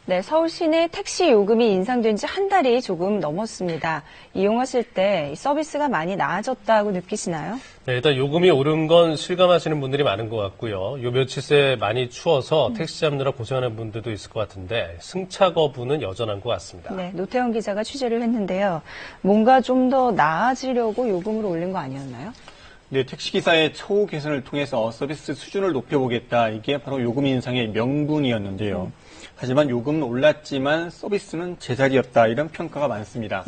네, 서울 시내 택시 요금이 인상된 지 한 달이 조금 넘었습니다. 이용하실 때 서비스가 많이 나아졌다고 느끼시나요? 네, 일단 요금이 오른 건 실감하시는 분들이 많은 것 같고요. 요 며칠 새 많이 추워서 택시 잡느라 고생하는 분들도 있을 것 같은데 승차 거부는 여전한 것 같습니다. 네, 노태영 기자가 취재를 했는데요. 뭔가 좀 더 나아지려고 요금을 올린 거 아니었나요? 네, 택시기사의 처우 개선을 통해서 서비스 수준을 높여보겠다. 이게 바로 요금 인상의 명분이었는데요. 하지만 요금은 올랐지만 서비스는 제자리였다. 이런 평가가 많습니다.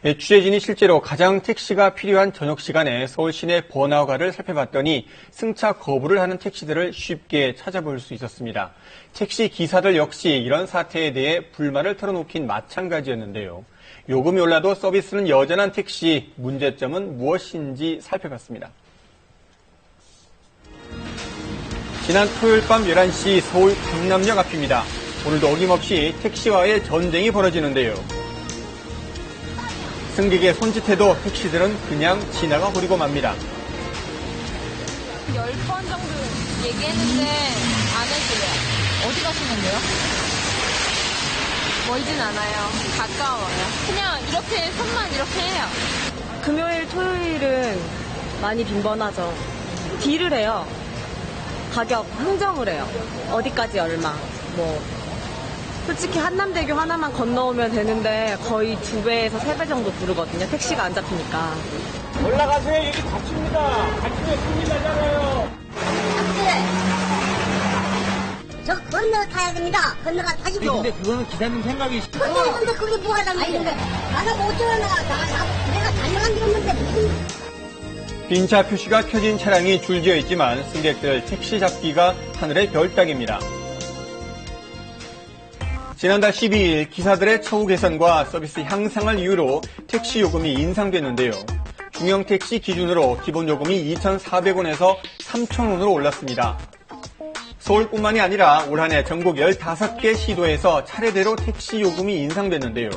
네. 취재진이 실제로 가장 택시가 필요한 저녁 시간에 서울 시내 번화가를 살펴봤더니 승차 거부를 하는 택시들을 쉽게 찾아볼 수 있었습니다. 택시 기사들 역시 이런 사태에 대해 불만을 털어놓긴 마찬가지였는데요. 요금이 올라도 서비스는 여전한 택시, 문제점은 무엇인지 살펴봤습니다. 지난 토요일 밤 11시 서울 강남역 앞입니다. 오늘도 어김없이 택시와의 전쟁이 벌어지는데요. 승객의 손짓에도 택시들은 그냥 지나가 버리고 맙니다. 10번 정도 얘기했는데 안 해줘요. 어디 가시는데요? 멀진 않아요. 가까워요. 그냥 이렇게 손만 이렇게 해요. 금요일, 토요일은 많이 빈번하죠. 딜을 해요. 가격 흥정을 해요. 어디까지 얼마. 솔직히 한남대교 하나만 건너오면 되는데 거의 2배에서 3배 정도 부르거든요. 택시가 안 잡히니까. 올라가세요. 여기 닫힙니다. 닫히면 큰일 나잖아요. 저 건너 타야 됩니다. 건너가 타시고. 근데 그거는 기사님 생각이시죠? 근데 그게 뭐가 달라있는데. 나가 못 들어나가. 내가 달려간 게 없는데 무슨. 빈차 표시가 켜진 차량이 줄지어 있지만 승객들 택시 잡기가 하늘의 별 따기입니다. 지난달 12일 기사들의 처우 개선과 서비스 향상을 이유로 택시 요금이 인상됐는데요. 중형택시 기준으로 기본 요금이 2,400원에서 3,000원으로 올랐습니다. 서울뿐만이 아니라 올 한 해 전국 15개 시도에서 차례대로 택시 요금이 인상됐는데요.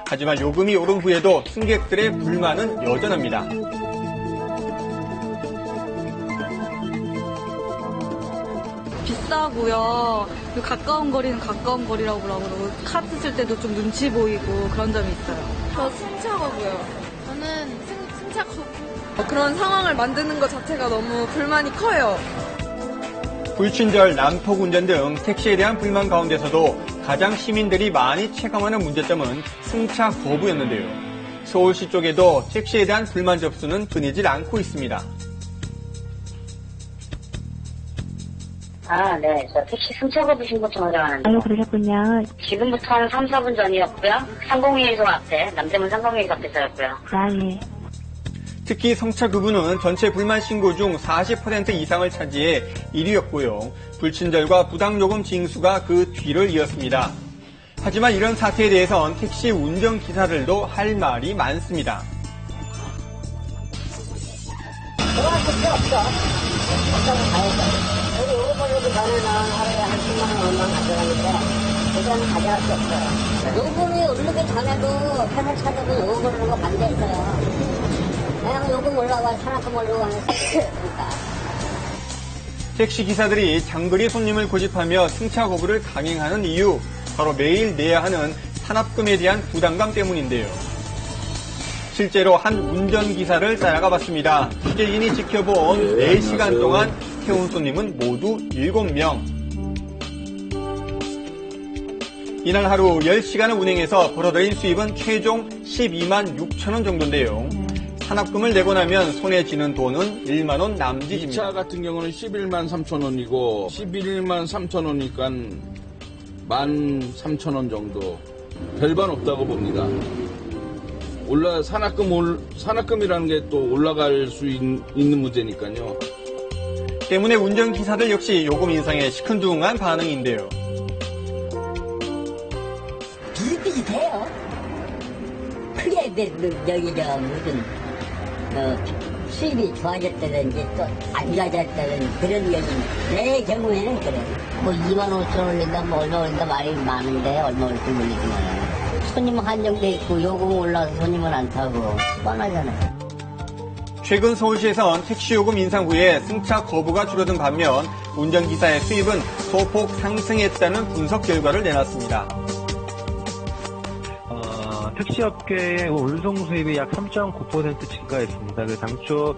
하지만 요금이 오른 후에도 승객들의 불만은 여전합니다. 비싸고요. 가까운 거리는 가까운 거리라고 그러고 카드 쓸 때도 좀 눈치 보이고 그런 점이 있어요. 저 승차 거부요. 저는 승차 거부. 그런 상황을 만드는 것 자체가 너무 불만이 커요. 불친절, 난폭 운전 등 택시에 대한 불만 가운데서도 가장 시민들이 많이 체감하는 문제점은 승차 거부였는데요. 서울시 쪽에도 택시에 대한 불만 접수는 끊이질 않고 있습니다. 네. 저 택시 승차 거부 신고청을 하는데. 그러셨군요. 지금부터 한 3, 4분 전이었고요. 3021소 앞에, 남대문 3021소 앞에서였고요. 예. 특히 성차 거부는 전체 불만 신고 중 40% 이상을 차지해 1위였고요. 불친절과 부당요금 징수가 그 뒤를 이었습니다. 하지만 이런 사태에 대해선 택시 운전기사들도 할 말이 많습니다. 들어갈 필요 없어. 어쩌면 가야죠. 우리 요금을 전에는 하루에 한 10만 원 얼마 가져가니까 그거는 가져갈 수 없어요. 요금이 오르기 전에도 편을 찾아도 요금 오르는 거 반대했어요. 그냥 요금 올라가 산악금 올라고 하면서 그러니까. 택시 기사들이 장거리 손님을 고집하며 승차 거부를 강행하는 이유, 바로 매일 내야 하는 산악금에 대한 부담감 때문인데요. 실제로 한 운전기사를 따라가 봤습니다. 취재진이 지켜본 4시간 동안 태운 손님은 모두 7명. 이날 하루 10시간을 운행해서 벌어들인 수입은 최종 12만 6천 원 정도인데요. 산악금을 내고 나면 손에 쥐는 돈은 1만 원 남짓입니다. 2차 같은 경우는 11만 3천 원이고 11만 3천 원이니까 13,000원 정도. 별반 없다고 봅니다. 산악금이라는 게 또 올라갈 수 있는 문제니까요. 때문에 운전기사들 역시 요금 인상에 시큰둥한 반응인데요. 비슷비슷해요. 그게 여기 무슨 수입이 좋아졌다든지 또 안 좋아졌다든지 그런 얘기는 내 경우에는 그래. 2만 5천 원 올린다 얼마 올린다 말이 많은데 얼마 올릴지 모르지만 손님은 한정돼 있고 요금 올라서 손님은 안 타고 뻔하잖아요. 최근 서울시에선 택시요금 인상 후에 승차 거부가 줄어든 반면 운전기사의 수입은 소폭 상승했다는 분석 결과를 내놨습니다. 택시업계의 운송 수입이 약 3.9% 증가했습니다. 그 당초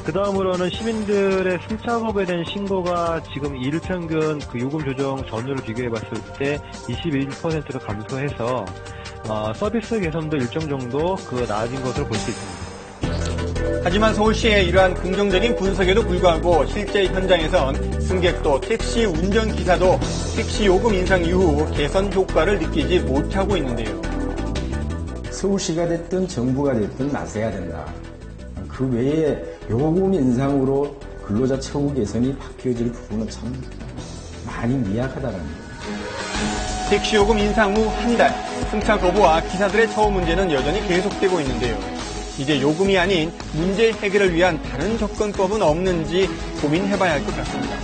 그 다음으로는 시민들의 승차 거부에 대한 신고가 지금 일평균 그 요금 조정 전후를 비교해봤을 때 21%로 감소해서 서비스 개선도 일정 정도 나아진 것으로 볼 수 있습니다. 하지만 서울시의 이러한 긍정적인 분석에도 불구하고 실제 현장에선 승객도 택시 운전기사도 택시 요금 인상 이후 개선 효과를 느끼지 못하고 있는데요. 서울시가 됐든 정부가 됐든 나서야 된다. 그 외에 요금 인상으로 근로자 처우 개선이 바뀌어질 부분은 참 많이 미약하다는 거예요. 택시 요금 인상 후 한 달, 승차 거부와 기사들의 처우 문제는 여전히 계속되고 있는데요. 이제 요금이 아닌 문제 해결을 위한 다른 접근법은 없는지 고민해봐야 할 것 같습니다.